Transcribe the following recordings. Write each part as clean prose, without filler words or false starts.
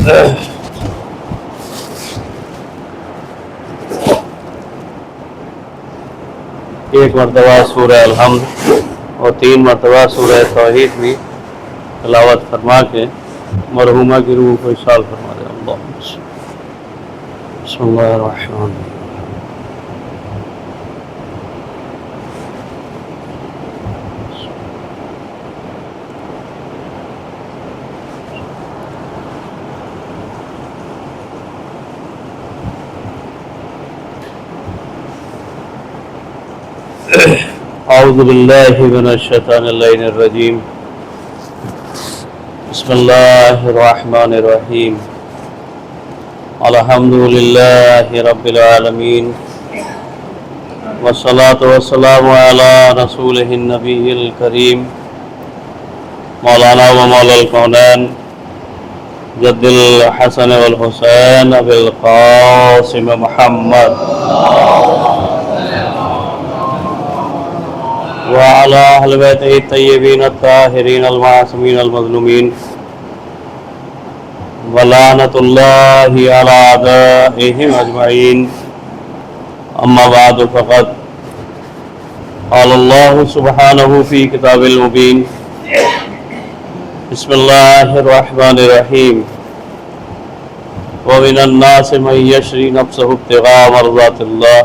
ایک مرتبہ سورہ الحمد اور 3 مرتبہ سورہ توحید بھی تلاوت فرما کے مرحومہ کی روح کو اشال فرما دے. اللہ بسم اللہ الرحمن الرحیم. اعوذ باللہ من الشیطان اللعین الرجیم. بسم اللہ الرحمن الرحیم. الحمد للہ رب العالمین والصلاة والسلام علی رسولہ النبی الکریم مولانا و مولا الکونین جد الحسن والحسین ابی القاسم محمد وعلى أهل بيته الطيبين الطاهرين المعصومين المظلومين ولعنة الله على أعدائهم أجمعين. أما بعد فقد قال الله سبحانه في كتاب المبين. بسم الله الرحمن الرحيم. ومن الناس من يشري نفسه ابتغاء مرضات الله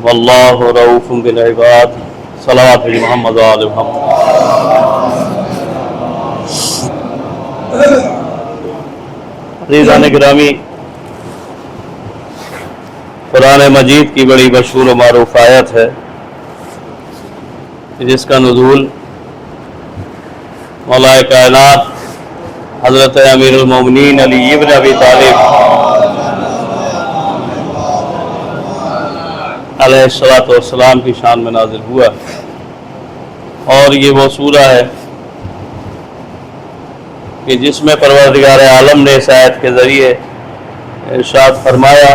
والله رؤوف بالعباد. صلوات محمد وآل محمد. عزیزان گرامی، قرآن مجید کی بڑی مشہور و معروف آیت ہے جس کا نزول مولا کائنات حضرت امیر المومنین علی ابن ابی طالب علیہ السلام کی شان میں نازل ہوا، اور یہ وہ سورہ ہے کہ جس میں پروردگار عالم نے اس آیت کے ذریعے ارشاد فرمایا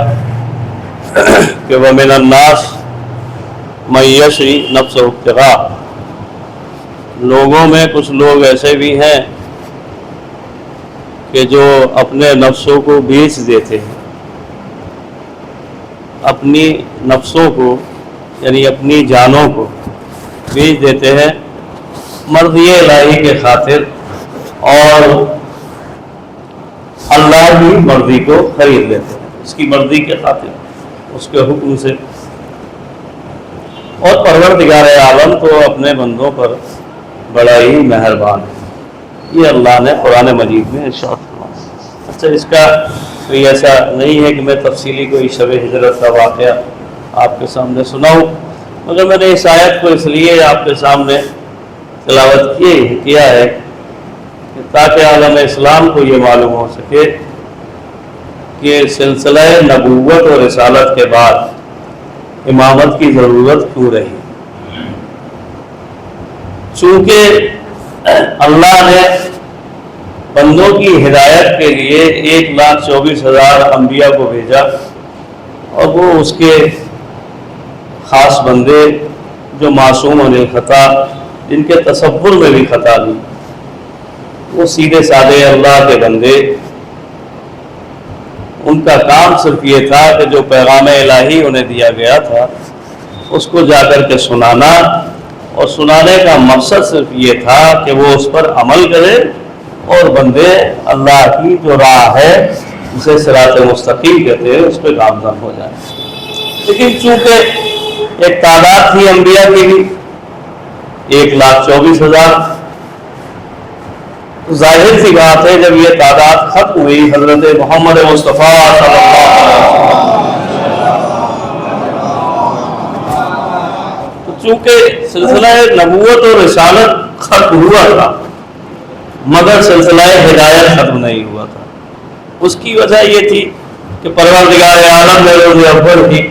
کہ وَمِنَ النَّاسِ مَن يَشْرِي نَفْسَهُ ابْتِغَاءَ. لوگوں میں کچھ لوگ ایسے بھی ہیں کہ جو اپنے نفسوں کو بیچ دیتے ہیں، اپنی نفسوں کو یعنی اپنی جانوں کو بیچ دیتے ہیں مرضی الہی کے خاطر، اور اللہ کی مرضی کو خرید لیتے ہیں اس کی مرضی کے خاطر، اس کے حکم سے. اور پروردگار عالم تو اپنے بندوں پر بڑا ہی مہربان ہے. یہ اللہ نے قرآن مجید میں ارشاد فرمایا. اچھا، اس کا کوئی ایسا نہیں ہے کہ میں تفصیلی کوئی شب ہجرت کا واقعہ آپ کے سامنے سناؤں، مگر میں نے اس آیت کو اس لیے آپ کے سامنے تلاوت کیا ہے کہ تاکہ عالم اسلام کو یہ معلوم ہو سکے کہ سلسلہ نبوت اور رسالت کے بعد امامت کی ضرورت کیوں رہی. چونکہ اللہ نے بندوں کی ہدایت کے لیے 1,24,000 انبیاء کو بھیجا، اور وہ اس کے خاص بندے جو معصوم عن الخطا، جن کے تصور میں بھی خطا نہیں، وہ سیدھے سادے اللہ کے بندے. ان کا کام صرف یہ تھا کہ جو پیغام الہی انہیں دیا گیا تھا اس کو جا کر کے سنانا، اور سنانے کا مقصد صرف یہ تھا کہ وہ اس پر عمل کرے اور بندے اللہ کی جو راہ ہے جسے صراط مستقیم کہتے ہیں اس پہ گامزن ہو جائے. لیکن چونکہ ایک تعداد تھی انبیاء کی بھی 1,24,000، ظاہر سی بات ہے جب یہ تعداد ختم ہوئی حضرت محمد مصطفیٰ صلی اللہ علیہ وسلم، تو چونکہ سلسلہ نبوت اور رسالت ختم ہوا تھا مگر سلسلہ ہدایت ختم نہیں ہوا تھا. اس کی وجہ یہ تھی کہ پروردگار عالم نے روز اول کی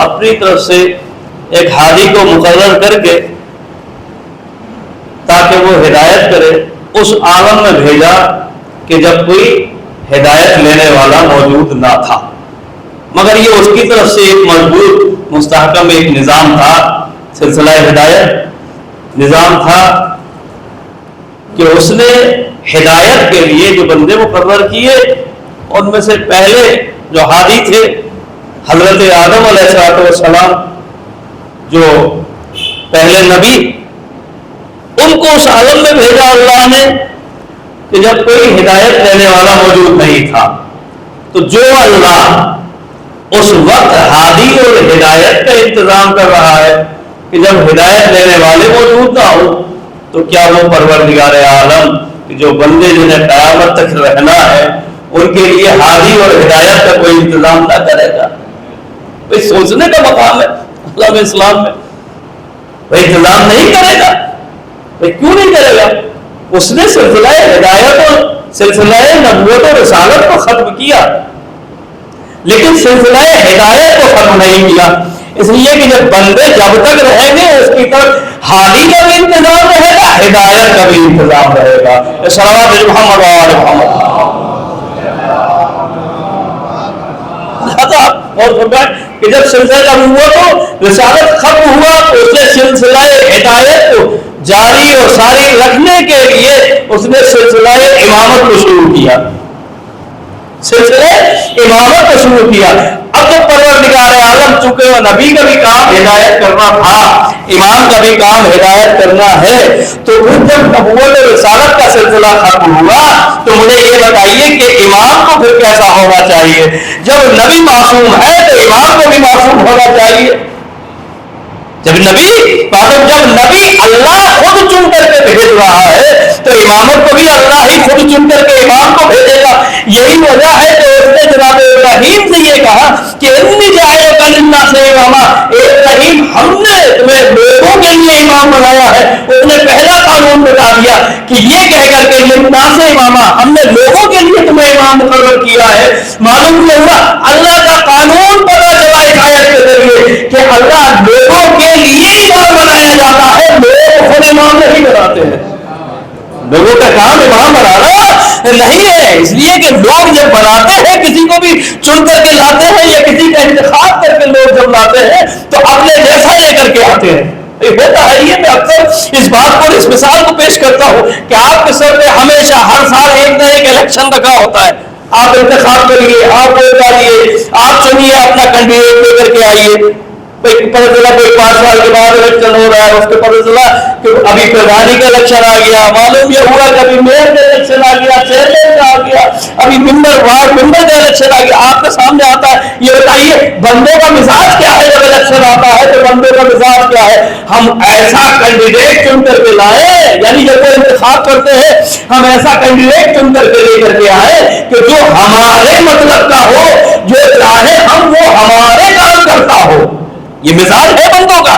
اپنی طرف سے ایک ہادی کو مقرر کر کے تاکہ وہ ہدایت کرے اس عالم میں بھیجا کہ جب کوئی ہدایت لینے والا موجود نہ تھا. مگر یہ اس کی طرف سے ایک مضبوط مستحکم ایک نظام تھا، سلسلہ ہدایت نظام تھا کہ اس نے ہدایت کے لیے جو بندے مقرر کیے، ان میں سے پہلے جو ہادی تھے حضرت آدم علیہ السلام، جو پہلے نبی، ان کو اس عالم میں بھیجا اللہ نے کہ جب کوئی ہدایت دینے والا موجود نہیں تھا، تو جو اللہ اس وقت ہادی اور ہدایت کا انتظام کر رہا ہے کہ جب ہدایت دینے والے موجود نہ ہو، تو کیا وہ پروردگار عالم کہ جو بندے جنہیں قیامت تک رہنا ہے ان کے لیے ہادی اور ہدایت کا کوئی انتظام نہ کرے گا؟ بھائی سوچنے کا مقام ہے اللہ اسلام میں، بھائی انتظام نہیں کرے گا، بھائی کیوں نہیں کرے گا؟ اس نے سلسلہ ہدایت اور سلسلہ نبوت اور رسالت کو ختم کیا، لیکن سلسلہ ہدایت کو ختم نہیں کیا، اس لیے کہ جب بندے جب تک رہیں گے اس کی طرف ہادی کا بھی انتظام رہے گا، ہدایت کا بھی انتظام رہے گا۔ صلوات محمد وآل محمد۔ اور کہ جب سلسلہ نبوت و رسالت ختم ہوا تو اس نے سلسلہ ہدایت کو جاری اور ساری رکھنے کے لیے اس نے سلسلہ امامت کو شروع کیا، سلسلہ امامت کو شروع کیا۔ اب تو پروردگار عالم چونکہ وہ نبی کا بھی کام ہدایت کرنا تھا، امام کا بھی کام ہدایت کرنا ہے، تو پھر جب نبوت اور رسالت کا سلسلہ ختم ہوا تو مجھے یہ بتائیے کہ امام کو پھر کیسا ہونا چاہیے؟ جب نبی معصوم ہے تو امام کو بھی معصوم ہونا چاہیے۔ جب نبی اللہ خود چن کر کے بھیج رہا ہے تو امامت کو بھی اللہ ہی خود چن کر کے امام کو بھیجے گا۔ یہی وجہ ہے کہ اس نے جناب ابراہیم سے یہ کہا کہ انی جاعلک للناس اماما، اے ابراہیم ہم نے تمہیں لوگوں کے لیے امام بنایا ہے۔ اس نے پہلا قانون بتا دیا کہ یہ کہہ کر کے للناس اماما، ہم نے لوگوں کے لیے تمہیں امام مقرر کیا ہے۔ معلوم یہ ہوا اللہ کا قانون پتہ چلا اس آیت کے ذریعے کہ اللہ لوگوں کے لیے امام بنایا جاتا ہے، لوگ خود امام نہیں بناتے ہیں۔ لوگوں کا کام امام بنانا نہیں ہے، اس لیے کہ لوگ جب بناتے ہیں کسی کو بھی چن کر کے لاتے ہیں یا کسی کا انتخاب کر کے لوگ جب لاتے ہیں تو اپنے جیسا لے کر کے آتے ہیں۔ ہوتا ہے یہ، میں اکثر اس بات کو اس مثال کو پیش کرتا ہوں کہ آپ کے سر پہ ہمیشہ ہر سال ایک نہ ایک الیکشن رکھا ہوتا ہے، آپ انتخاب کریے، آپ ووٹ ڈالیے، آپ چنیے اپنا کینڈیڈیٹ لے کر کے آئیے۔ پتہ چلا کوئی 5 سال کے بعد الیکشن ہو رہا ہے، اس کے پتہ چلا کہ ابھی پردھانی کا الیکشن آ گیا، معلوم یہ ہوا کہ ابھی میئر کا الیکشن آ گیا، چیئرمین کا آ گیا، ابھی وارڈ ممبر کا الیکشن آ گیا، آپ کے سامنے آتا ہے۔ یہ بتائیے بندوں کا مزاج کیا ہے جب الیکشن آتا ہے؟ تو بندوں کا مزاج کیا ہے؟ ہم ایسا کینڈیڈیٹ چن کر کے لائیں، یعنی جب وہ انتخاب کرتے ہیں ہم ایسا کینڈیڈیٹ چن کر کے لے کر کے آئے کہ جو ہمارے مطلب کا ہو، جو چاہے ہم وہ ہمارے کام کرتا ہو۔ یہ مثال ہے بندوں کا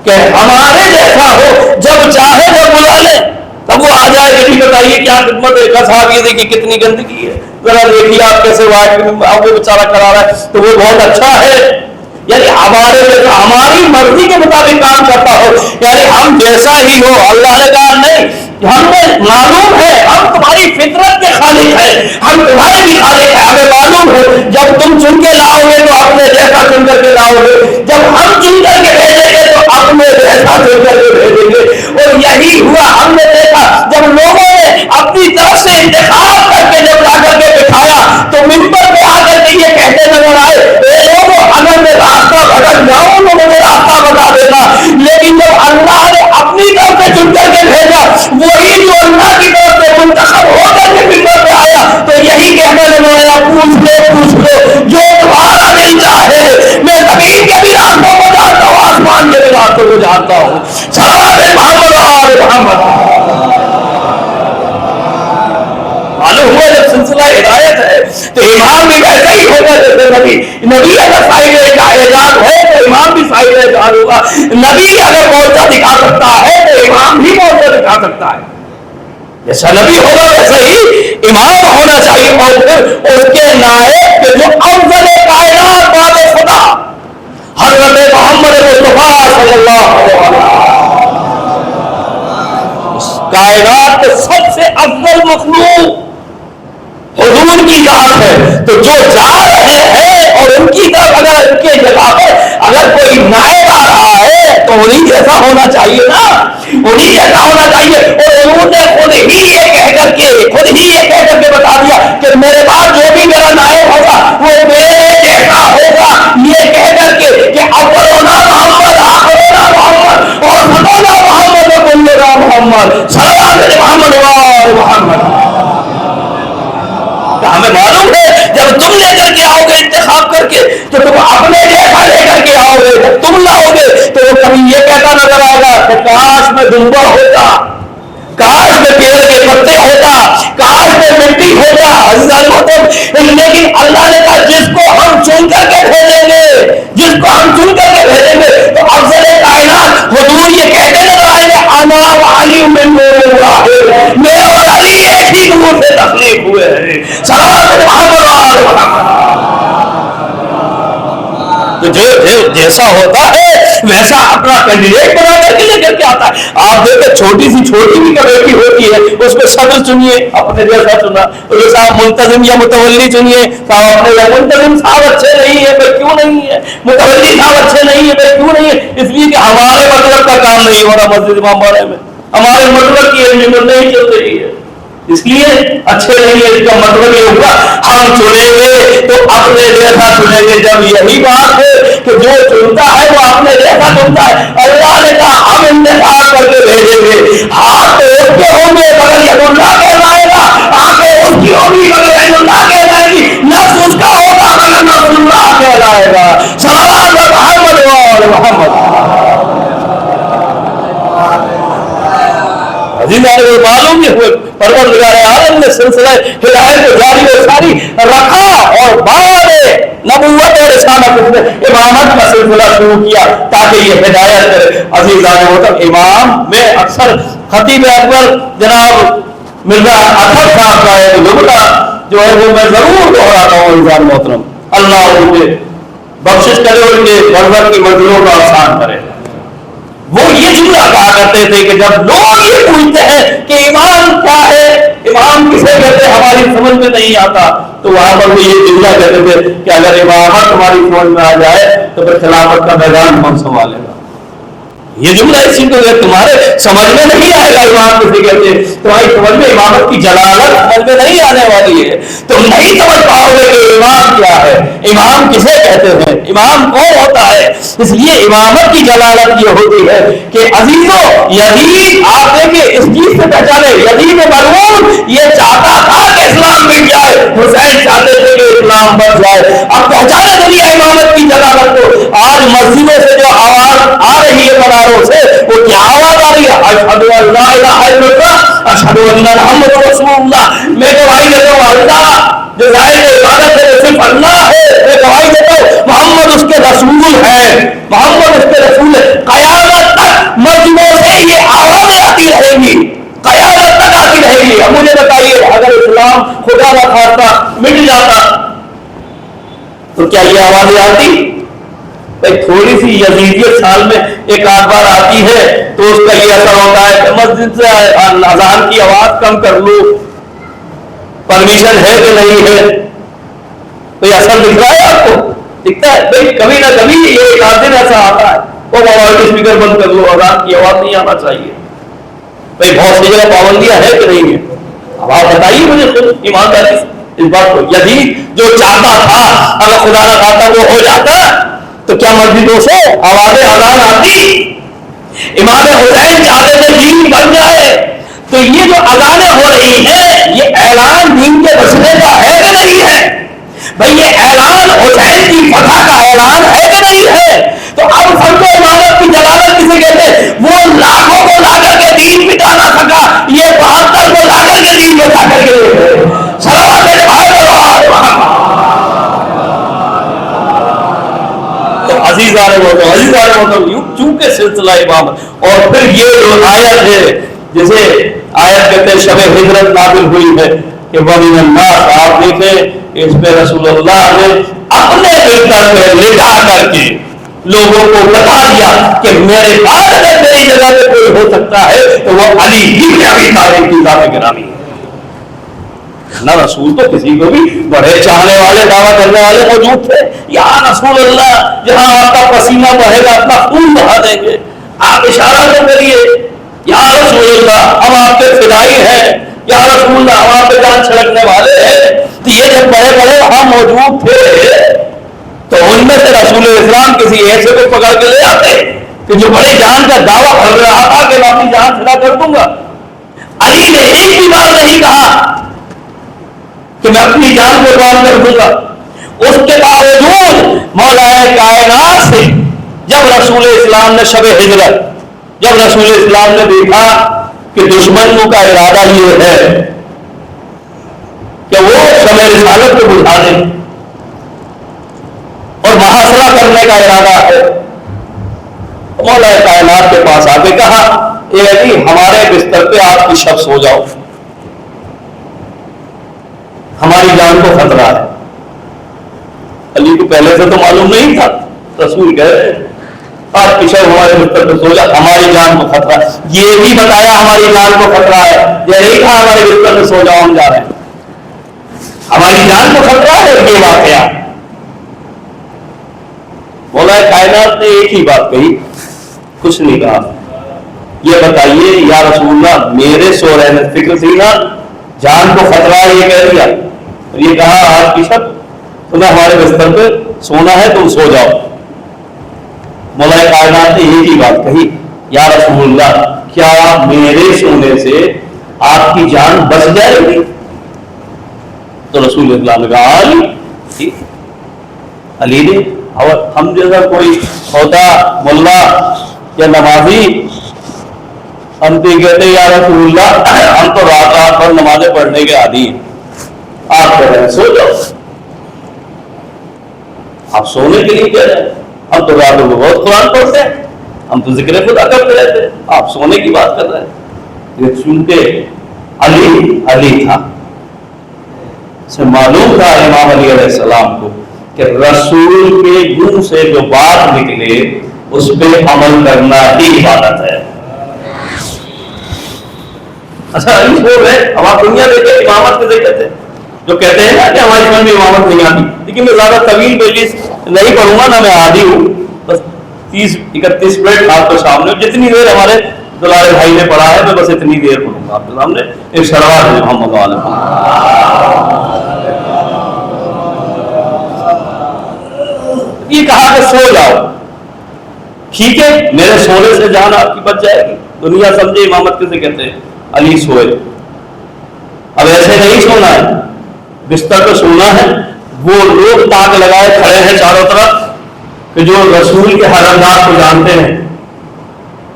کہ ہمارے جیسا ہو، جب چاہے جب بلا لے تب وہ آ جائے۔ کہ بتائیے کیا خدمت ہے، صاحب یہ دیکھیے کتنی گندگی ہے، ذرا دیکھیے آپ کیسے وہ بیچارہ کرا رہا ہے، تو وہ بہت اچھا ہے، یعنی ہمارے جیسا ہماری مرضی کے مطابق کام کرتا ہو، یعنی ہم جیسا ہی ہو۔ اللہ نے کہا نہیں، ہمیں معلوم ہے ہم تمہاری فطرت کے خالق ہیں، ہم تمہارے بھی خالق ہیں، ہمیں معلوم ہے جب تم چن کے لاؤ گے تو اپنے جیسا چن کر کے لاؤ گے، جب ہم چن کر کے بھیجیں گے تو اپنے جیسا چن کر کے بھیجیں گے۔ اور یہی ہوا، ہم نے دیکھا جب لوگوں نے اپنی طرف سے انتخاب کر کے جب لا کر کے بٹھایا تو ممبر پہ آ کر کے یہ کہتے نظر آئے اے لوگوں اگر میں راستہ بھٹک جاؤں تو مجھے راستہ بتا دینا۔ لیکن جب اللہ نے اپنی طرف سے چن کر کے بھیجا، وہی جو اللہ کی طرف سے منتخب ہو کر کے ممبر پہ آیا تو یہی کہنے لگا پوچھ لو جو تمہارا دل چاہے، میں زمین کے بھی راستوں کو جانتا ہوں، آسمان کے بھی راستوں کو جانتا ہوں۔ صلوات محمد اور محمد۔ معلوم ہوا جب سلسلہ ہدایت ہے تو امام بھی ویسا ہی ہوگا جیسے نبی اگر صاحب اعجاز ہے تو امام بھی صاحب اعجاز ہوگا۔ نبی اگر موجزہ دکھا سکتا ہے تو امام بھی موجزہ دکھا سکتا ہے، جیسا نبی ہوگا ویسا ہی امام ہونا چاہیے۔ اور پھر اس کے نائب کے جو افضل کائنات والے خدا حضرت محمد مصطفیٰ صلی اللہ علیہ وسلم، کائنات کے سب سے افضل مخلوق حضور کی ذات ہے، تو جو جا رہے ہیں اور ان کی طرف اگر ان کے جگہ پر اگر کوئی نائب آ رہا ہے تو انہیں جیسا ہونا چاہیے نا، انہیں جیسا ہونا چاہیے۔ اور حضور نے خود ہی یہ کہہ کر کے خود ہی یہ کہہ کر کے بتا دیا کہ میرے بعد جو بھی میرا نائب ہوگا وہ میرے جیسا ہوگا، یہ کہہ کر کے کہ اولنا محمد آخرنا محمد اور سبونا محمد و کلنا محمد صلوات محمد و محمد۔ ہمیں معلوم ہے جب تم لے کر کے آؤ گے انتخاب کر کے تو تم اپنے جیسا لے کر کے آؤ گے، جب تم لاؤ گے تو وہ کبھی یہ کہتا نظر آئے گا کہ کاش میں دنبا ہوتا، کاش میں پیڑ کے پتے ہوتا، کاش میں مٹی ہوتا۔ لیکن اللہ نے کہا جس کو ہم چن کر کے بھیجیں گے، جس کو ہم چن کر کے بھیجیں گے تو افضل کائنات حضور یہ کہتے نظر آئیں گے انا وعلی من نور واحد، میں اور علی ایک ہی نور سے تخلیق ہوئے ہیں۔ صلوات محمد و محمد۔ تو جو جیسا ہوتا ہے ویسا اپنا کینڈیڈیٹ بنا کر کے لے کر کے آتا ہے۔ آپ دیکھیں چھوٹی سی چھوٹی بھی کمیٹی ہوتی ہے، اس کو صدر چنیے اپنے جیسا چنا، اور صاحب منتظم یا متولی چنیے، صاحب اپنے یا منتظم صاحب اچھے نہیں ہے بھائی کیوں نہیں ہے، متولی صاحب اچھے نہیں ہے بھائی کیوں نہیں ہے، اس لیے کہ ہمارے مطلب کا کام نہیں ہو رہا مسجد امام باڑے میں، ہمارے مطلب کی انجمن نہیں چل رہی ہے اس لیے اچھے نہیں ہے۔ اس کا مطلب یہ ہوگا ہم چنیں گے تو اپنے جیسا چنیں گے۔ جب یہی بات ہے کہ جو چنتا ہے وہ اپنے جیسا چنتا ہے، اللہ نے کہا ہم انتخاب کر کے بھیجیں گے۔ ہاتھ تو اس کے ہوں گے مگر ید اللہ کہلائے گا، آنکھیں اس کی ہوگی مگر ید اللہ کہلائے گی، نفس اس کا ہوگا مگر نفس اللہ کہلائے گا۔ صلوات محمد و محمد۔ معلوم یہ ہوئے پروردگار عالم نے سلسلہ ہدایت کو جاری و ساری رکھا اور بعد نبوت اور رسالت اس نے امامت کا سلسلہ شروع کیا تاکہ یہ ہدایت کرے۔ عزیزان محترم، امام میں اکثر خطیب اکبر جناب مرزا اطہر صاحب کا ایک جملہ جو ہے وہ میں ضرور دہراتا ہوں۔ عزیزان محترم، اللہ ان کے بخشش کرے اور ان کے غربت کی منزلوں کو آسان کرے۔ وہ یہ جملہ کہا کرتے تھے کہ جب لوگ یہ پوچھتے ہیں کہ امام کیا ہے، امام کسے کہتے ہیں، ہماری سمجھ میں نہیں آتا، تو وہاں پر وہ یہ جملہ کہتے تھے کہ اگر امامت تمہاری سمجھ میں آ جائے تو پھر خلافت کا میدان کون سنبھالے گا۔ یہ جملہ اس چیز کو تمہارے سمجھ میں نہیں آئے گا امام کسے کہتے ہیں، تمہاری سمجھ میں امامت کی جلالت سمجھ میں نہیں آنے والی ہے، تم نہیں سمجھ پاؤ گے کہ امام کیا ہے، امام کسے کہتے ہیں، امام کون ہوتا ہے۔ اس لیے امامت کی جلالت یہ ہوتی ہے کہ عزیزو یزید، آپ دیکھیں اس چیز سے پہچانے، یزید ملعون یہ چاہتا تھا کہ اسلام مٹ جائے، حسین چاہتے تھے کہ اسلام بچ جائے۔ اب پہچانے دنیا امامت کی جلالت کو، آج مسجدوں سے جو آواز آ رہی ہے مناروں سے، وہ کیا آواز آ رہی ہے؟ اشہد ان لا الہ الا اللہ، اشہد ان محمد رسول اللہ۔ میں گواہی دیتا ہوں اللہ جو ظاہر عبادت ہے صرف اللہ ہے، میں گواہی دیتا ہوں محمد اس کے رسول ہے، محمد اس کے رسول ہے۔ قیامت تک مسجدوں سے یہ آوازیں آتی رہیں گی، قیامت تک آتی رہیں گی۔ اب مجھے بتائیے اگر اسلام خدا نہ خواستہ مٹ جاتا تو کیا یہ آوازیں آتی؟ بھائی تھوڑی سی یزیدیت سال میں ایک آدھ بار آتی ہے تو اس کا یہ اثر ہوتا ہے کہ مسجد سے اذان کی آواز کم کر لو، پرمیشن ہے کہ نہیں ہے، کوئی اثر دکھ رہا ہے آپ کو؟ دکھتا ہے بھائی کبھی نہ کبھی یہ ایک آدھ دن ایسا آتا ہے وہ موبائل اسپیکر بند کر لو، اذان کی آواز نہیں آنا چاہیے۔ بھائی بہت سی جگہ پابندیاں ہے کہ نہیں ہے؟ اب آپ بتائیے مجھے خود ایمانداری سے اس بات کو۔ یزید جو چاہتا تھا اگر خدا نہ خواستہ وہ ہو جاتا تو کیا مسجدوں سے آوازیں اذان آتی؟ امام حسین چاہتے تھے دین بن جائے، تو یہ جو اذانیں ہو رہی ہیں یہ اعلان دین کے بچنے کا ہے کہ نہیں ہے؟ بھئی یہ اعلان حسین کی فتح کا اعلان ہے کہ نہیں ہے؟ تو اب سمجھو امامت کی جلالت کسے کہتے ہیں؟ وہ لاکھوں کو لا کر کے دین مٹا نہ سکا، یہ 72 کو لا کر کے دین مٹا کر کے صلوات عزیزان محترم، چونکہ سلسلہ امامت اور پھر یہ جو آیت ہے جسے آیت کہتے ہیں شب ہجرت نازل ہوئی ہے کہ وَمِنَ النَّاسِ، آپ دیکھیں اس پہ رسول اللہ نے اپنے بستر پہ لٹا کر کے لوگوں کو بتا دیا کہ میرے بعد اگر میری جگہ پہ کوئی ہو سکتا ہے تو وہ علی ابن ابی طالب کی ذات گرامی ہے۔ نہ رسول تو کسی کو بھی بڑے چاہنے والے دعویٰ کرنے والے موجود تھے، یا رسول اللہ جہاں آپ کا پسینہ بہے گا اپنا خون بہا دیں گے، آپ اشارہ تو کریے یا رسول اللہ ہم آپ کے فدائی ہیں، یا رسول اللہ وہاں پہ جان چھڑکنے والے ہیں. تو یہ جب بڑے بڑے وہاں موجود تھے تو ان میں سے رسول اسلام کسی ایسے کو پکڑ کے لے آتے کہ جو بڑے جان کا دعویٰ کر رہا تھا کہ میں اپنی جان چھڑا کر دوں گا. علی نے ایک بھی بار نہیں کہا کہ میں اپنی جان کو قربان کر دوں گا. اس کے باوجود مولا کائنات سے جب رسول اسلام نے شب ہجرت، جب رسول اسلام نے دیکھا کہ دشمنوں کا ارادہ یہ ہے کہ وہ شمع رسالت کو بجھا دیں اور محاصرہ کرنے کا ارادہ ہے، مولا کائنات کے پاس آ کے کہا اے علی ہمارے بستر پہ آپ کی شب سو جاؤ، ہماری جان کو خطرہ ہے. علی کو پہلے سے تو معلوم نہیں تھا، رسول کہہ رہے آپ کی شب ہمارے بستر پہ سو جا، ہماری جان کو خطرہ ہے. یہ بھی بتایا ہماری جان کو خطرہ ہے، یہ نہیں کہا ہمارے بستر پہ سو جاؤ ہم جا رہے ہیں. ہماری جان کو خطرہ ہے یہ واقعہ. مولا کائنات نے ایک ہی بات کہی، کچھ نہیں کہا. یہ بتائیے یا رسول اللہ میرے سو رہنے فکر تھی نا، جان کو خطرہ ہے یہ کہہ دیا اور یہ کہا آج کی شب تمہیں ہمارے بستر پہ سونا ہے تم سو جاؤ. مولا کائنات نے ایک ہی بات کہی یا رسول اللہ کیا میرے سونے سے آپ کی جان بچ جائے گی؟ تو رسول اللہ نے کہا علی، علی نے اور ہم جیسا کوئی ہوتا ملا یا نمازی ہم تو کہتے یا رسول اللہ ہم تو رات رات پر نمازیں پڑھنے کے عادی ہیں، آپ کہہ رہے ہیں سو جاؤ. آپ سونے کے لیے کہہ رہے ہیں، ہم تو راتوں کو بہت قرآن پڑھتے ہیں، ہم تو ذکر خدا کرتے رہتے ہیں، آپ سونے کی بات کر رہے ہیں. یہ سن کے علی تھا، سے معلوم تھا امام علی علیہ السلام کو کہ رسول کے منہ سے جو بات نکلے اس پہ عمل کرنا ہی عبادت ہے. اچھا علی بول رہے اب آپ دنیا دیکھیں امامت کے ذکر تھے جو کہتے ہیں نا کہ ہماری من میں امامت نہیں آتی، لیکن میں زیادہ طویل مجلس نہیں پڑھوں گا، نہ میں عادی ہوں، بس 30-31 منٹ آپ کے سامنے جتنی دیر ہمارے دلارے بھائی نے پڑھا ہے میں بس اتنی دیر پڑھوں گا آپ کے سامنے. ایک شروعات ہے محمد علیہ یہ کہا کہ سو جاؤ، ٹھیک ہے میرے سونے سے جان آپ کی بچ جائے گی. دنیا سمجھے امامت کسے کہتے ہیں. علی سوئے. اب ایسے نہیں سونا ہے، بستر پہ سونا ہے. وہ لوگ تاک لگائے کھڑے ہیں چاروں طرف کہ جو رسول کے حرمات کو جانتے ہیں،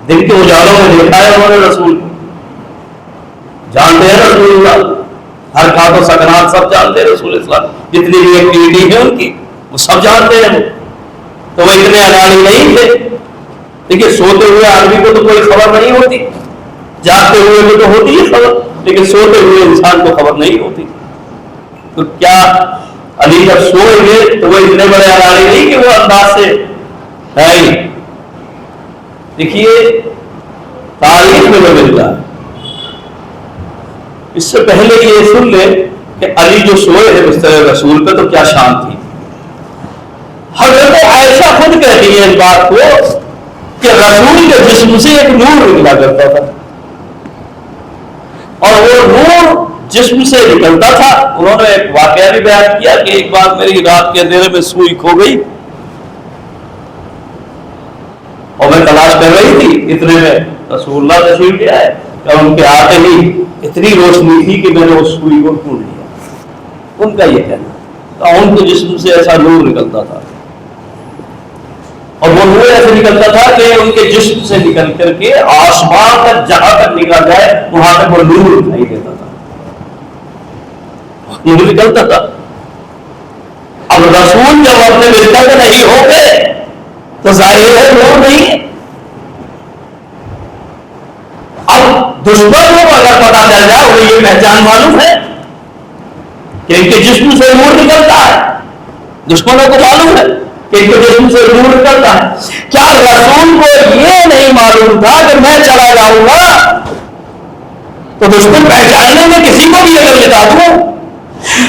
دن کے اجالوں میں دیکھا ہے انہوں نے رسول کو، جانتے ہیں رسول اللہ ہر کھات و سکنات سب جانتے ہیں رسول اسلام، جتنی بھی ایکٹیویٹی ہے ان کی وہ سب جانتے ہیں. تو وہ اتنے اناڑی نہیں تھے. دیکھیے سوتے ہوئے آدمی کو تو کوئی خبر نہیں ہوتی، جاگتے ہوئے کو تو ہوتی ہے خبر، لیکن سوتے ہوئے انسان کو خبر نہیں ہوتی. تو کیا علی جب سوئے گے تو وہ اتنے بڑے اناڑی نہیں کہ وہ انداز سے ہے ہی. دیکھیے تاریخ میں ملتا ہے. اس سے پہلے یہ سن لیں کہ علی جو سوئے ہیں بستر رسول پہ تو کیا شان تھی. حضرت عائشہ خود کہتی ہے اس بات کو کہ رسول کے جسم سے ایک نور نکلا کرتا تھا اور وہ نور جسم سے نکلتا تھا. انہوں نے ایک واقعہ بھی بیان کیا کہ ایک بار میری رات کے اندھیرے میں سوئی کھو گئی اور میں تلاش کر رہی تھی، اتنے میں رسول اللہ تشریف لے آئے کہ ان کے آتے ہی اتنی روشنی تھی کہ میں نے اس سوئی کو ڈھونڈ لیا. ان کا یہ کہنا ان کے جسم سے ایسا نور نکلتا تھا اور وہ نور ایسے نکلتا تھا کہ ان کے جسم سے نکل کر کے آسمان تک جہاں تک نکل جائے وہاں تک وہ نور دکھائی دیتا تھا، نور نکلتا تھا. اب رسول جب اپنے بستر میں نہیں ہو گئے تو ظاہر ہے نور نہیں ہے. اب دشمنوں کو اگر پتا چل جائے انہیں یہ پہچان معلوم ہے کہ ان کے جسم سے نور نکلتا ہے، دشمنوں کو معلوم ہے کہ ان کے جسم سے نور نکلتا ہے. کیا رسول کو یہ نہیں معلوم تھا کہ میں چلا جاؤں گا تو دشمن پہچاننے میں کسی کو بھی اگر لٹا دوں؟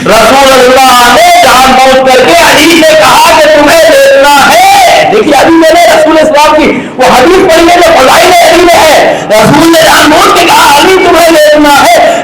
رسول اللہ نے جان بوجھ کر کے علی سے کہا کہ تمہیں دیکھنا ہے. دیکھیے ابھی میں نے رسول اسلام کی وہ حدیث پڑھی ہے جو فضائل علی میں ہے. رسول نے جان بوجھ کے کہا علی تمہیں دیکھنا ہے.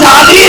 40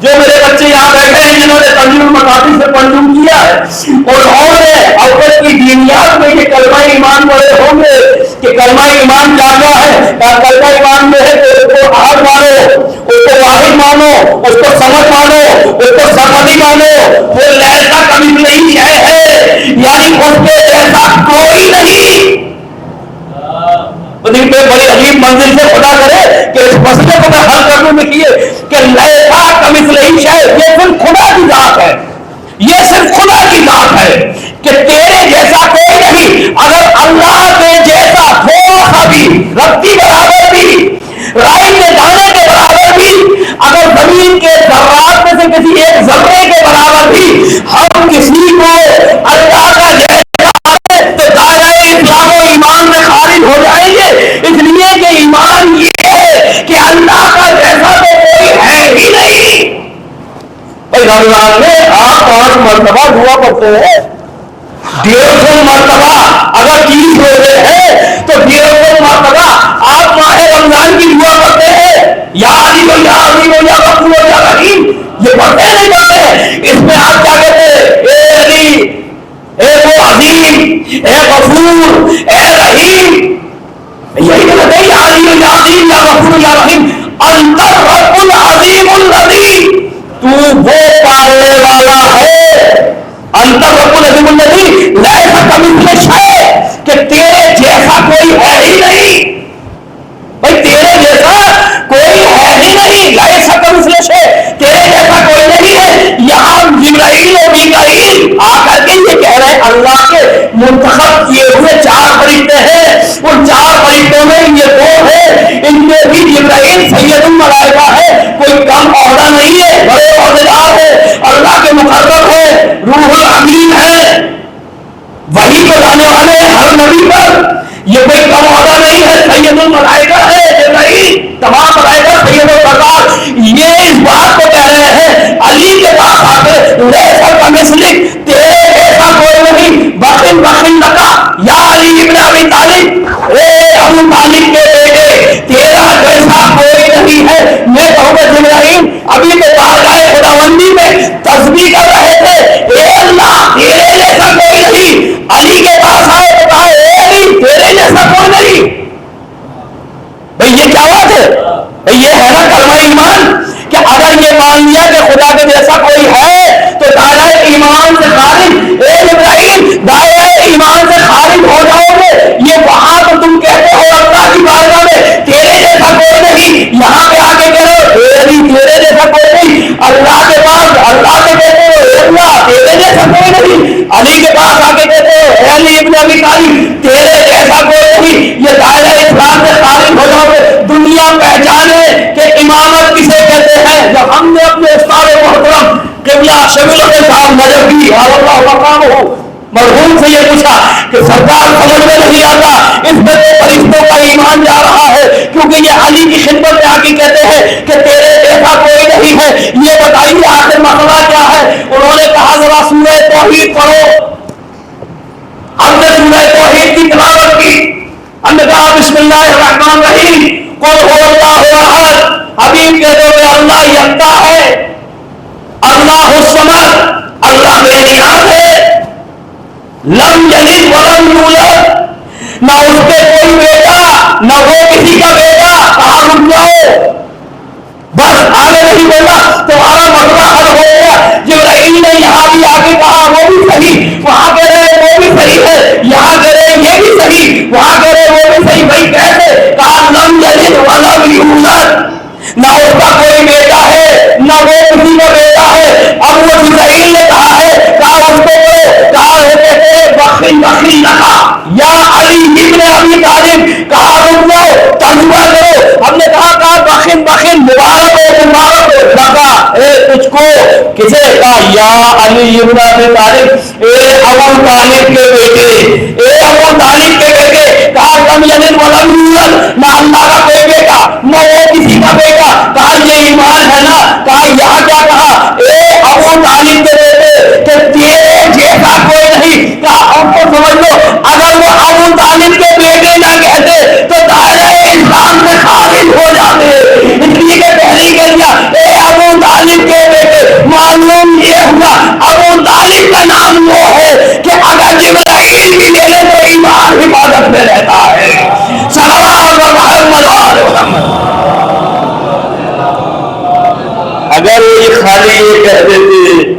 جو میرے بچے یہاں بیٹھے ہیں جنہوں نے تنظیم المکاتب سے تعلق کیا ہے، انہوں نے اول کی دینیات میں یہ کلمہ ایمان پڑھے ہوں گے کہ کلمہ ایمان کیا کیا ہے. کلمہ ایمان میں ہے کہ اس کو احد مانو، اس کو واحد مانو، اس کو سمجھ مانو، اس کو سرمدی مانو. وہ لیسا کمثلہ ہے، یعنی اس کے جیسا کوئی نہیں. بڑی عجیب منزل سے خدا کرے کہ اس مسئلے کو میں حل کرنے میں کیے کہ لیسا کمثلہ شیء، یہ صرف خدا کی ذات ہے، یہ صرف خدا کی ذات ہے کہ تیرے جیسا کوئی نہیں. اگر اللہ کے جیسا تھوڑا سا بھی، رتی برابر بھی، رائی کے دانے کے برابر بھی، اگر زمین کے ذرات میں سے کسی ایک ذرے کے برابر بھی ہم کسی کو اللہ کا جیسا تو دائرہ اسلام و ایمان میں خارج ہو جائیں گے. اس لیے کہ ایمان یہ ہے کہ اللہ کا جیسا تو کوئی ہے ہی نہیں. رمضان میں آپ 5 مرتبہ دعا پڑھتے ہیں، 150 مرتبہ اگر 30 روزے ہیں تو 150 مرتبہ آپ ماہ رمضان کی دعا پڑھتے ہیں. یا علی و یا عظیم و یا غفور و یا رحیم، یہ پڑھتے نہیں پڑھتے ہیں. اس میں آپ کیا کہتے ہیں؟ اے علی، اے وہ عظیم، اے غفور، اے رحیم. یہی کہتے ہیں یا علی و یا عظیم یا غفور یا رحیم. انت الرب العظیم الذی، تو وہ پالنے والا ہے. انت الرب العظیم الذی لیسا کمثلہ شیء، کہ تیرے جیسا کوئی ہے ہی نہیں. بھائی تیرے جیسا کوئی ہے ہی نہیں. لیسا کمثلہ شیء، تیرے جیسا کوئی نہیں ہے. یہاں جبرائیل و میکائیل آ کر کے یہ کہہ رہے ہیں اللہ کے منتخب کیے ہوئے 4 فرشتے ہیں. ان 4 فرشتوں میں یہ 2 ہیں، ان میں بھی جبرائیل سید الملائکہ ہے، کوئی کم عہدہ نہیں ہے، بڑے عہدیدار ہے، اللہ کے مقرب ہے، روح الامین ہے، وحی کو لانے والے ہر نبی پر. یہ کوئی کم عہدہ نہیں ہے، سید الملائکہ ہے جبرائیل. تمام ملائکہ سید البشر. یہ اس بات کو کہہ رہے ہیں علی کے پاس آ کے لیسا کمثلہ، تیرے جیسا کوئی نہیں. بخن بخن لکا یا علی ابن ابی طالب، اے ابو طالب کے بیٹے، تیرا جیسا کوئی نہیں ہے. میں کہوں گا جبرائیل ابھی تو بارگاہ خداوندی میں تسبیح کر رہے تھے، اے اللہ تیرے جیسا کوئی نہیں. علی کے پاس آئے تو کہا اے علی تیرے جیسا کوئی نہیں. بھئی یہ کیا بات ہے؟ بھئی یہ ہے نا کلمہ ایمان، کہ اگر یہ مان لیا کہ خدا کے جیسا کوئی ہے تو دائرہ ایمان سے خارج. اے ابراہیم دائرہ ایمان سے خارج ہو جاؤ گے. یہ وہاں تو تم کہتے ہو اللہ کی بارگاہ میں تیرے جیسا کوئی نہیں، یہاں پہ آ کے کہہ رہے ہو اے علی تیرے جیسا کوئی نہیں. اللہ کے پاس اللہ سے کہتے ہو اے اللہ تیرے جیسا کوئی نہیں. علی کے پاس آ کے کہتے ہو اے علی ابن ابی طالب تیرے جیسا کوئی نہیں. یہ دائرہ اسلام سے خارج ہو جاؤ گے. دنیا پہچانے کہ امامت کسے کہتے ہیں. جب ہم نے اپنے استاد محترم قبلہ شبیل صاحب نجفی اللہ مقام ہو مرحوم سے یہ پوچھا کہ سرکار سمجھ میں نہیں آتا، اس میں تو فرشتوں کا ایمان جا رہا ہے، کیونکہ یہ علی کی خدمت میں آ کے کہتے ہیں کہ تیرے جیسا کوئی نہیں ہے. یہ بتائیے آخر مسئلہ کیا ہے؟ انہوں نے کہا ذرا سورہ توحید پڑھو. ہم نے سورہ توحید کی تلاوت کی. ہم نے کہا بسم اللہ الرحمن الرحیم، قل هو اللہ احد. حبیب کہتے ہوئے اللہ یکتا ہے، اللہ الصمد، اللہ بے نیاز ہے، لم یلد ولم یولد، نہ اس کے کوئی بیٹا نہ وہ کسی کا بیٹا. کہاں رک جاؤ، بس آگے نہیں بولا تمہارا مسئلہ حل ہو گیا. جبرائیل نے یہاں بھی آ کے کہا وہ بھی صحیح، وہاں کہہ رہے وہ بھی صحیح ہے، یہاں کہہ رہے یہ بھی صحیح، وہاں کہہ رہے وہ بھی صحیح. بھائی کیسے؟ کہا لم یلد ولم یولد، نہ اس کا کوئی بیٹا ہے نہ وہ کسی کا بیٹا ہے. اب وہ جبرائیل نے کہا ہے، کہا اس کو کہا وہ کہتے ہیں بخن بخن لکا یا علی ابن ابی طالب. کہا رک جاؤ ترجمہ کرو. ہم نے کہا بخن بخن مبارک ہو مبارک ہو لکا، اے تجھ کو کسے؟ کہا یا علی ابن ابی طالب، اے ابو طالب کے بیٹے، اے ابو طالب کے بیٹے. کہا لم یلد ولم یولد، نہ اللہ کا کوئی بیٹا نہ وہ کسی کا بیٹا. کہا یہ ایمان ہے نا. کہا یہاں کیا کہا؟ اے ابو طالب کے بیٹے کہ تیرے جیسا کوئی نہیں. کہا ہم کو سمجھ لو اگر وہ ابو طالب کے بیٹے نہ کہتے تو دائرہ اسلام سے خارج ہو جاتے. اس لیے کہ پہلے کہہ دیا اے ابو طالب کے خالی یہ کہہ دیتے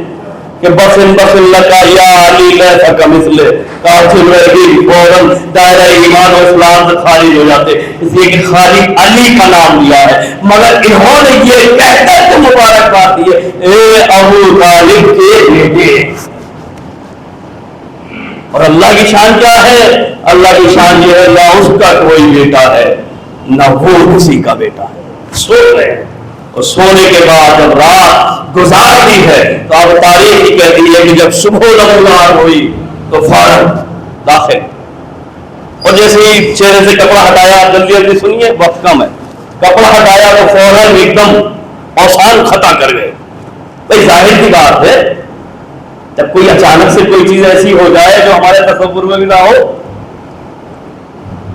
کہ بسن لکا یا علی لیسا کمثلہ قاتل رہی فوراً دائرہ ایمان و اسلام سے خارج ہو جاتے، اس لیے کہ خالی علی کا نام لیا ہے، مگر انہوں نے یہ کہہ کر کے مبارکباد دی ہے، اے ابو طالب کے بیٹے۔ اور اللہ کی شان کیا ہے؟ اللہ کی شان یہ ہے نہ اس کا کوئی بیٹا ہے نہ وہ کسی کا بیٹا ہے۔ سو رہے ہیں اور سونے کے بعد جب رات گزار دی ہے تو اب تاریخ ہی کہتی ہے کہ جب صبح نمودار ہوئی تو فوراً داخل، اور جیسے ہی چہرے سے کپڑا ہٹایا، جلدی جلدی سنیے وقت کم ہے، کپڑا ہٹایا تو فوراً ایک دم اوسان خطا کر گئے۔ بھائی ظاہر کی بات ہے جب کوئی اچانک سے کوئی چیز ایسی ہو جائے جو ہمارے تصور میں بھی نہ ہو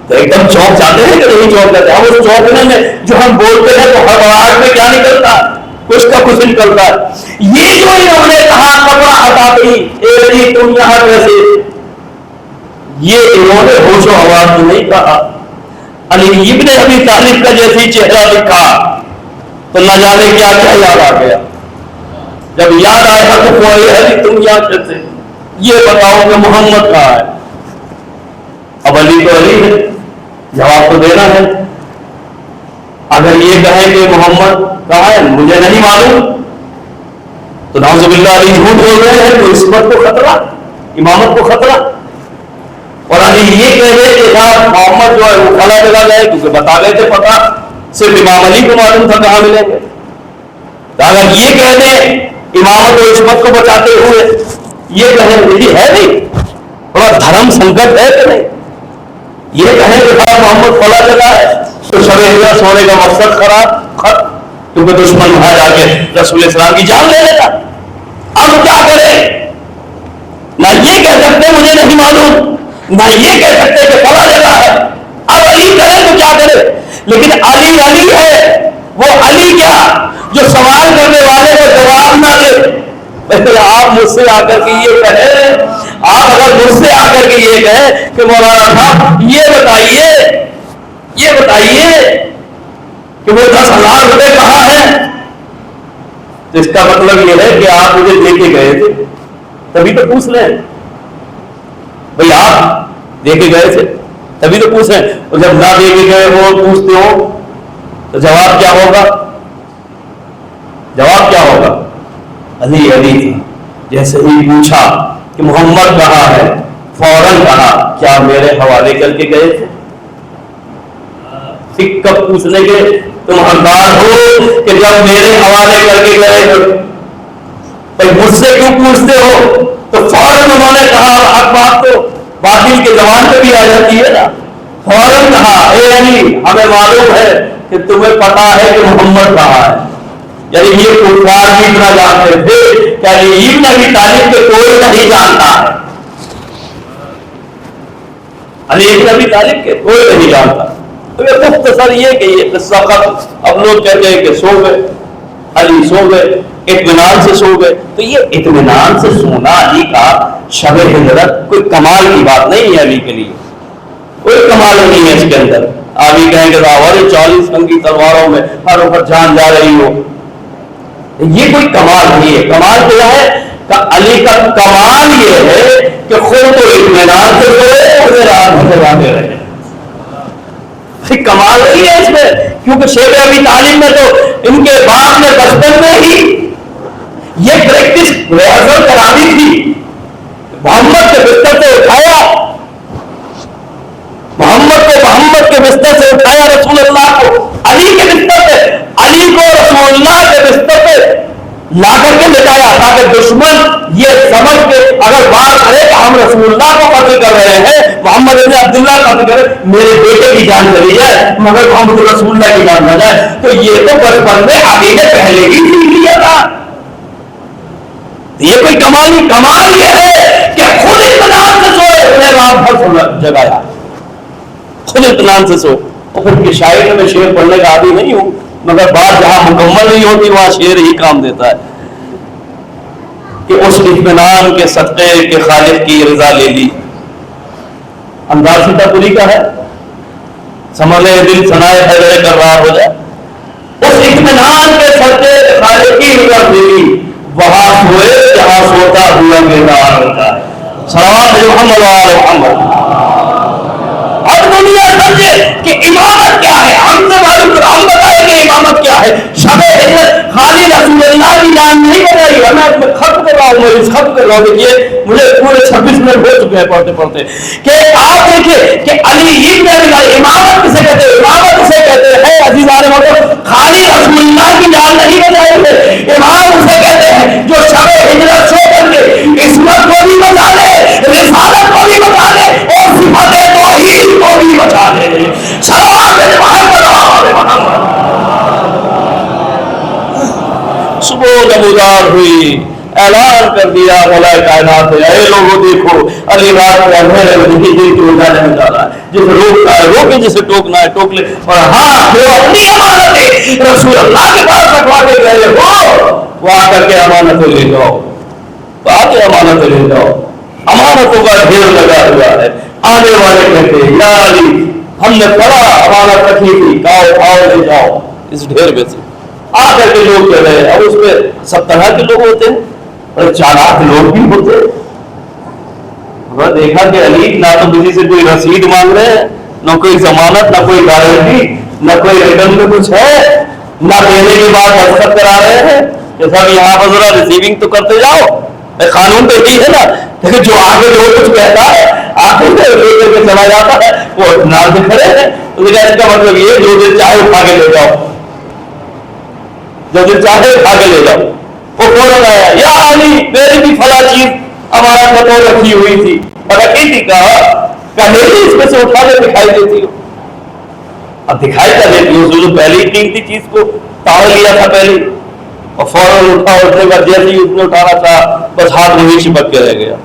تو ایک دم چونک جاتے ہیں کہ نہیں چونک جاتے؟ ہم اس چونکنے میں جو ہم بولتے ہیں تو ہڑبڑاہٹ میں کیا نکلتا؟ کچھ کا کچھ نکلتا ہے۔ یہ جو انہوں نے کہا کپڑا ہٹا دی، اے علی تم یہاں کیسے، یہ انہوں نے ہوش و حواس میں نہیں کہا۔ علی ابن ابی طالب کا جیسے چہرہ دکھا تو نہ جانے کیا کیا یاد آ گیا۔ جب یاد آیا تو کوئی علی تم یہاں کیسے، یہ بتاؤ کہ محمد کہاں ہے؟ اب علی تو علی ہے، جواب تو دینا ہے۔ اگر یہ کہیں کہ محمد کہاں ہے مجھے نہیں معلوم تو نعوذ باللہ علی جھوٹ بول رہے ہیں، تو عصمت کو خطرہ، امامت کو خطرہ۔ اور علی یہ کہہ رہے کہ محمد جو ہے وہ کھلا جگہ گئے کیونکہ بتا گئے تھے پتہ صرف امام علی کو معلوم تھا کہاں ملیں گے۔ تو اگر یہ کہہ دیں امامت و عصمت کو بچاتے ہوئے یہ کہیں جی ہے نہیں تھوڑا دھرم سنکٹ ہے کہ نہیں، یہ کہیں کہ محمد کھلا جگہ ہے تو شب ہجرت سونے کا مقصد خراب، کیونکہ دشمن وہاں جا کے رسول اسلام کی جان لے لیتا۔ اب کیا کرے؟ نہ یہ کہہ سکتے مجھے نہیں معلوم، نہ یہ کہہ سکتے کہ کھلا جگہ ہے۔ اب علی کرے تو کیا کرے؟ لیکن علی علی ہے، وہ علی کیا جو سوال کرنے والے کو جواب نہ دے۔ آپ مجھ سے آ کر کے یہ کہیں، آپ اگر مجھ سے آ کر کے یہ کہیں کہ مولانا صاحب یہ بتائیے کہ وہ 10,000 روپے کہاں ہے، تو اس کا مطلب یہ ہے کہ آپ مجھے دے کے گئے تھے تبھی تو پوچھ لیں۔ بھئی آپ دے کے گئے تھے تبھی تو پوچھ لیں، اور جب نہ دے کے گئے ہو پوچھتے ہو تو جواب کیا ہوگا؟ جواب کیا ہوگا؟ علی علی تھا۔ جیسے ہی پوچھا کہ محمد کہاں ہے فوراً کہا کیا میرے حوالے کر کے گئے تھے؟ کب پوچھنے کے تم حقدار ہو کہ جب میرے حوالے کر کے گئے ہو، بھائی مجھ سے کیوں پوچھتے ہو؟ تو فوراً انہوں نے کہا، حق بات تو باطل کے زبان پہ بھی آ جاتی ہے نا، فوراً کہا اے علی ہمیں معلوم ہے کہ تمہیں پتا ہے کہ محمد کہاں ہے۔ یعنی یہ کفار بھی اتنا جانتے تھے کہ علی ابن ابی طالب کے کوئی نہیں جانتا ہے، علی ابن ابی طالب کے کوئی نہیں جانتا۔ تو یہ مختصر یہ کہ یہ قصہ ختم۔ اب لوگ کہتے ہیں کہ سو گئے، علی سو گئے، اطمینان سے سو گئے، تو یہ اطمینان سے سونا علی کا شب ہجرت کوئی کمال کی بات نہیں ہے، علی کے لیے کوئی کمال نہیں ہے اس کے اندر۔ آپ یہ کہیں کہ 40 رنگی تلواروں میں ہر اوپر جان جا رہی ہو، یہ کوئی کمال نہیں ہے۔ کمال کیا ہے کہ علی کا کمال یہ ہے کہ خود کو اطمینان سے سوئے اور رات بھر جگاتے رہے، کمال نہیں ہے اس میں، کیونکہ شیخ ابی طالب میں تو ان کے باپ نے بچپن میں ہی یہ پریکٹس ریہرسل کرانی تھی۔ محمد کے بستر سے اٹھایا، محمد کے بستر سے اٹھایا رسول اللہ کو علی کے بستر پہ، علی کو رسول اللہ کے بستر پہ لا کر کے لٹایا تاکہ دشمن یہ سمجھ کے اگر بات کرے کہ ہم رسول اللہ کو قتل کر رہے ہیں، محمد بن عبداللہ قتل کر رہے، میرے بیٹے کی جان چلی جائے مگر محمد رسول اللہ کی جان نہ جائے، تو یہ تو بچپن میں علی نے پہلے ہی سیکھ لیا تھا۔ یہ کوئی کمال نہیں، کمال یہ ہے کہ خود اطمینان سے سوئے، انہیں رات بھر جگایا، خود اطمینان سے سو۔ اور پھر کہ شاعر میں شعر پڑھنے کا عادی نہیں ہوں، مگر بات جہاں مکمل نہیں ہوتی وہاں شعر ہی کام دیتا ہے کہ اس اطمینان کے صدقے کے خالق کی رضا لے لی۔ انداز سیدھا پوری کا ہے، سنبھلے دل سنائے حیدر کرار ہو جائے، اس اطمینان کے صدقے کے خالق کی طرف دیکھی، وہاں سوئے جہاں سوتا ہوا بیدار ہوتا ہے. صلوات محمد وآل محمد. اب دنیا سمجھے کہ امامت کیا ہے. ہم سے معلوم کرو، ہم بتائیں گے امامت کیا ہے. شب ہجرت خالی رسول اللہ کی جان نہیں بتائی. میں اس میں ختم کر رہا ہوں، میں اس ختم کر رہا ہوں. دیکھیے مجھے پورے 26 منٹ ہو چکے ہیں پڑھتے پڑھتے کہ آپ دیکھیں کہ علی ابن ابی طالب امامت کسے کہتے ہیں. امامت کسے کہتے ہیں عزیزان محترم؟ خالی رسول اللہ کی جان نہیں بتائیں گے. امام اسے کہتے ہیں جو شب ہجرت سو کر کے عصمت کو بھی بچا لے، رسالت کو بھی بچا لے اور صفت توحید کو بھی بچا لے. صلوات محمد وآل محمد. صبح نمودار ہوئی، اعلان کر دیا مولا کائنات نے، اے لوگوں دیکھو علی رات کو اندھیرے میں نہیں دن کو اجالے میں ڈالا ہے. جسے روکنا ہے روکے، جسے ٹوکنا ہے ٹوک لے. اور ہاں جو اپنی امانتیں رسول اللہ کے پاس رکھوا کے گئے ہو، وہ آ کر کے امانتیں لے جاؤ، آ کے امانتیں لے جاؤ. امانتوں کا ڈھیر لگا ہوا ہے. آنے والے کہتے ہیں یا علی ہم نے بڑا امانت رکھی تھی، کھاؤ لے جاؤ اس ڈھیر میں سے. آ کر کے لوگ کہہ رہے ہیں. اب اس میں سب طرح کے لوگ ہوتے ہیں اور چالاک لوگ بھی ہوتے ہیں. دیکھا کہ علی نہ تو کسی سے کوئی رسید مانگ رہے ہیں، نہ کوئی ضمانت، نہ کوئی گارنٹی، نہ کوئی ریٹرن میں کچھ ہے، نہ دینے کے بعد دستخط کرا رہے ہیں کہ صاحب یہاں پر ذرا ریسیونگ تو کرتے جاؤ. قانون تو یہی ہے نا، لیکن جو آگے جو کچھ کہتا ہے آگے سے کے چلا جاتا ہے وہ نال سے کھڑے ہیں. تو اس کا مطلب یہ جو دل چاہے اٹھا کے لے جاؤ، جو دل چاہے اٹھا کے لے جاؤ. وہ فوراً آیا یا علی میری بھی فلاں چیز ہمارا بطور رکھی ہوئی تھی، رکھی تھی کہا نہیں اس میں سے اٹھا کے دکھائی دیتی ہو. اب دکھائی کر دیتی ہو جو پہلی قیمتی چیز کو تاڑ لیا تھا پہلے، اور فوراً اٹھا. اٹھنے کا جیسے ہی اس نے اٹھانا تھا بس ہاتھ میں ہی چپک کے رہ گیا.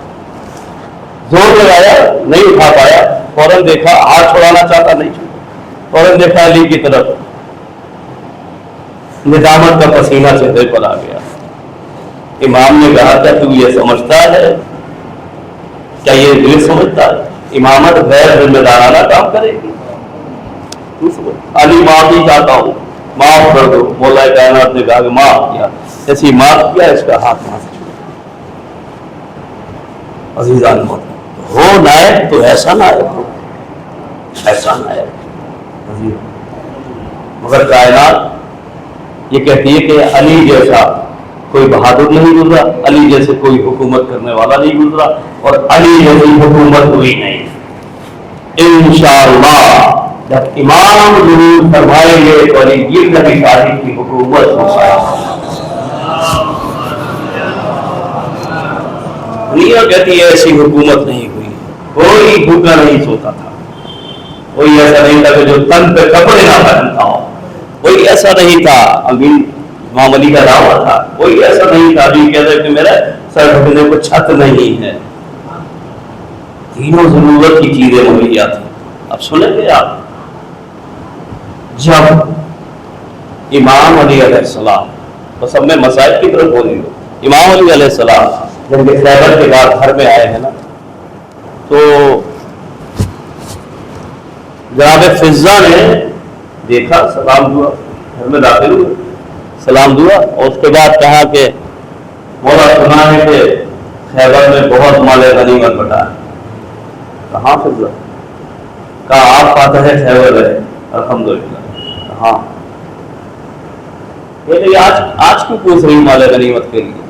زور لگایا نہیں اٹھا پایا. فوراً دیکھا ہاتھ چھوڑانا چاہتا نہیں چھوڑا. فوراً دیکھا علی کی طرف، ندامت کا پسینہ چہرے پر آ گیا. امام نے کہا کیا تو یہ سمجھتا ہے، کیا یہ دل سمجھتا ہے امامت غیر ذمہ دارانہ کام کرے گی؟ علی معافی چاہتا ہوں، معاف کر دو. مولا کائنات نے کہا کہ معاف کیا. ایسی معاف کیا اس کا ہاتھ وہاں سے چھوڑا. عزیزان ہو نائب تو ایسا نائب ہو، ایسا نائب. مگر کائنات یہ کہتی ہے کہ علی جیسا کوئی بہادر نہیں گزرا، علی جیسے کوئی حکومت کرنے والا نہیں گزرا، اور علی جیسی حکومت ہوئی نہیں. انشاءاللہ جب امام ضرور فرمائیں گے تو علی یہ نبی طالب کی حکومت ہو. دنیا کہتی ہے ایسی حکومت نہیں ہوئی. کوئی بھوکا نہیں سوتا تھا، کوئی ایسا نہیں تھا کہ جو تن پہ کپڑے نہ پہنتا ہو، کوئی ایسا نہیں تھا. امین امام علی کا دعویٰ تھا، کوئی ایسا نہیں تھا ابھی کہتے کہ میرا سر ڈھکنے کو چھت نہیں ہے. تینوں ضرورت کی چیزیں مہیا تھیں. اب سنیں گے آپ، جب امام علی علیہ السلام، بس اب میں مسائل کی طرف بول رہی ہوں. امام علی علیہ السلام جب کہ خیبر کے بعد گھر میں آئے ہیں نا، تو جناب فضہ نے دیکھا، سلام دعا، گھر میں داخل ہوئے، سلام دعا، اور اس کے بعد کہا کہ مولا سنا ہے کہ خیبر میں بہت مال غنیمت بٹا ہے. کہاں فضہ؟ کہا آپ فاتح خیبر ہے الحمدللہ. ہاں آج کیوں پوچھ رہی مال غنیمت کے لیے؟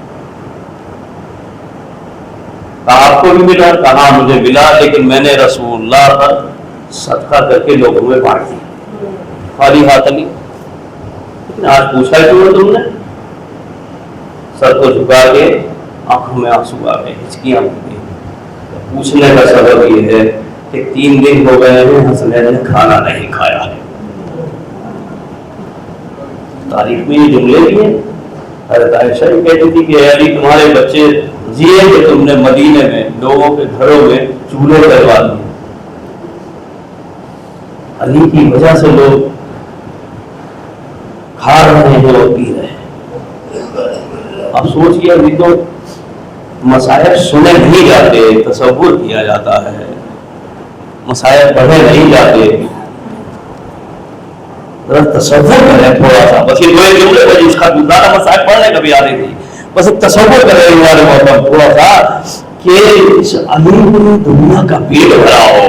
کہا آپ کو بھی ملا؟ کہا مجھے ملا، لیکن میں نے رسول اللہ پر صدقہ کر کے لوگوں میں بانٹ دی، خالی ہاتھ نہیں. لیکن آج پوچھا کیوں تم نے؟ سر کو جھکا کے آنکھوں میں آنسو آ گئے، ہچکیاں ہو گئی. پوچھنے کا سبب یہ ہے کہ 3 دن ہو گئے ہیں حسنین نے کھانا نہیں کھایا ہے. تاریخ میں یہ جملے بھی ہیں. حضرت عائشہ یہ کہتی تھی کہ علی تمہارے بچے جیے کہ تم نے مدینے میں لوگوں کے گھروں میں چولہے کروا دیے. علی کی وجہ سے لوگ کھا رہے ہیں اور پی رہے ہیں. اب سوچئے ابھی تو مسائل سنے نہیں جاتے، تصور کیا جاتا ہے، مسائل پڑھے نہیں جاتے. ذرا تصور کریں تھوڑا سا، بس یہ دو جملے کو جس کا گزارا مسائل پڑھنے کا بھی عادی نہیں، بس ایک تصور کریں ہمارے محترم تھوڑا سا کہ اس امیر نے دنیا کا پیٹ بھرا ہو،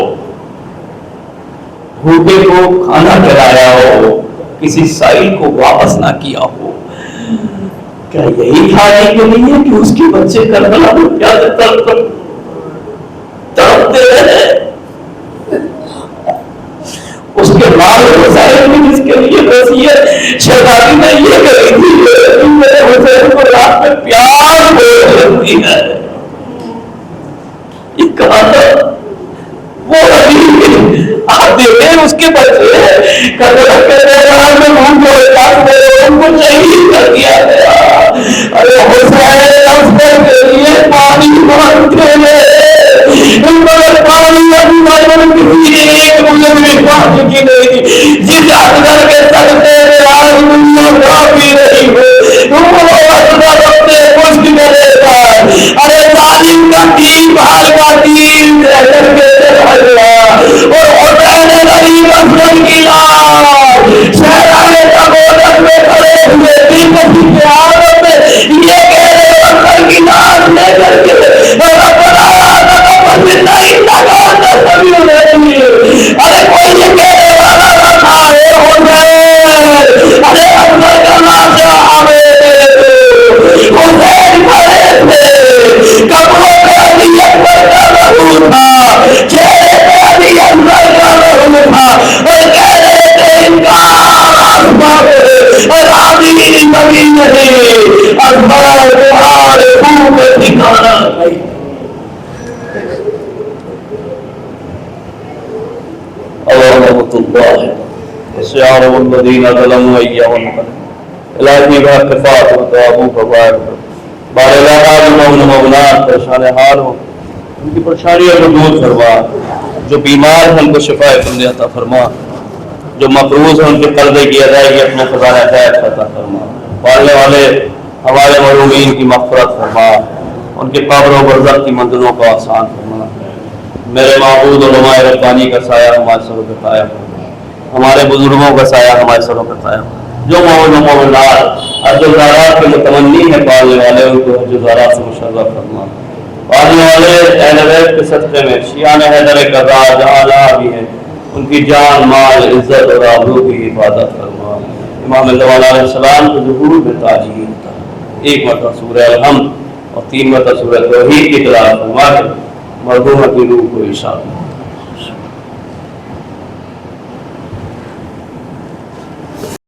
بھوکے کو کھانا کھلایا ہو، کسی سائل کو واپس نہ کیا ہو، کیا یہی کھانے کے لیے کہ اس کے بچے کربلا میں پیاسے تڑپتے رہے؟ اس کے مال حسین بھی جس کے لیے وصیت شہزادی نے یہ کری تھی، میرے حسین کو رات میں پیار ہو جاتی ہے، یہ کہا تھا وہ ابھی آپ دیکھیں اس کے بچے کربلا کے میدان میں ان کو شہید کر دیا گیا، ارے حسین افضل کے لیے پانی مانگتے ہیں، مگر پانی ابھی کسی ایک مجھے بھی پا چکی نہیں، جس افضل کے سکتے میں آج دنیا کافی نہیں ہے، اپنے مشک میں لیتا ہے، ارے ظالم کا دین بھال کا دین کر کے چلا گیا، اور حسین علی افضل کی لاش شہزادے تبوک میں کھڑے ہوئے دل کے عالم میں یہ کہہ رہے افضل کی لاش لے کر کے ارے کوئی یہ کہنے والا نہ تھا، ارے افضل کا لاش حسین کھڑے تھے، کپڑوں پہ علی اکبر کا لہو تھا، چہرے پہ علی افضل کا لہو تھا، اور کہہ رہے تھے ان کا آسمان اور آدمی کبھی نہیں، اکبر تمہارے منہ میں ٹھکانا نہیں۔ رحمۃ اللہ سیار الذین ظلموا ایہم الہی بحق فاطمۃ ابو فوائد بار الہ مومن مومنات پریشان حال ہو، ان کی پریشانیوں کو دور فرما، جو بیمار ہیں ان کو شفا کاملہ عطا فرما، جو مقروض ہیں ان کے قرضے کی ادائیگی اپنے خزانہ خیر سے عطا فرما، پالنے والے ہمارے محرومین کی مغفرت فرما، ان کے قبر و برزخ کی منزلوں کو آسان فرما، میرے معبود علماء ربانی کا سایہ ہمارے سروں پہ قائم ہو، ہمارے بزرگوں کا سایہ ہمارے سروں پہ قائم ہو، جو مومن مومنات حج الزارات کے متمنی ہیں پالنے والے ان کو حج الزارات سے مشرف فرما، پالنے والے اہل بیت کے صدقے میں شیعان حیدر کرار جہاں جہاں بھی ہیں ان کی جان مال عزت اور آبرو کی حفاظت فرما، امام زمان علیہ السلام کو ظہور میں تاجین تھا، ایک مرتبہ سورہ الحمد اور 3 مرتبہ سورہ توحید کی تلاوت فرما کے مرحوم کی روح کو ارشاد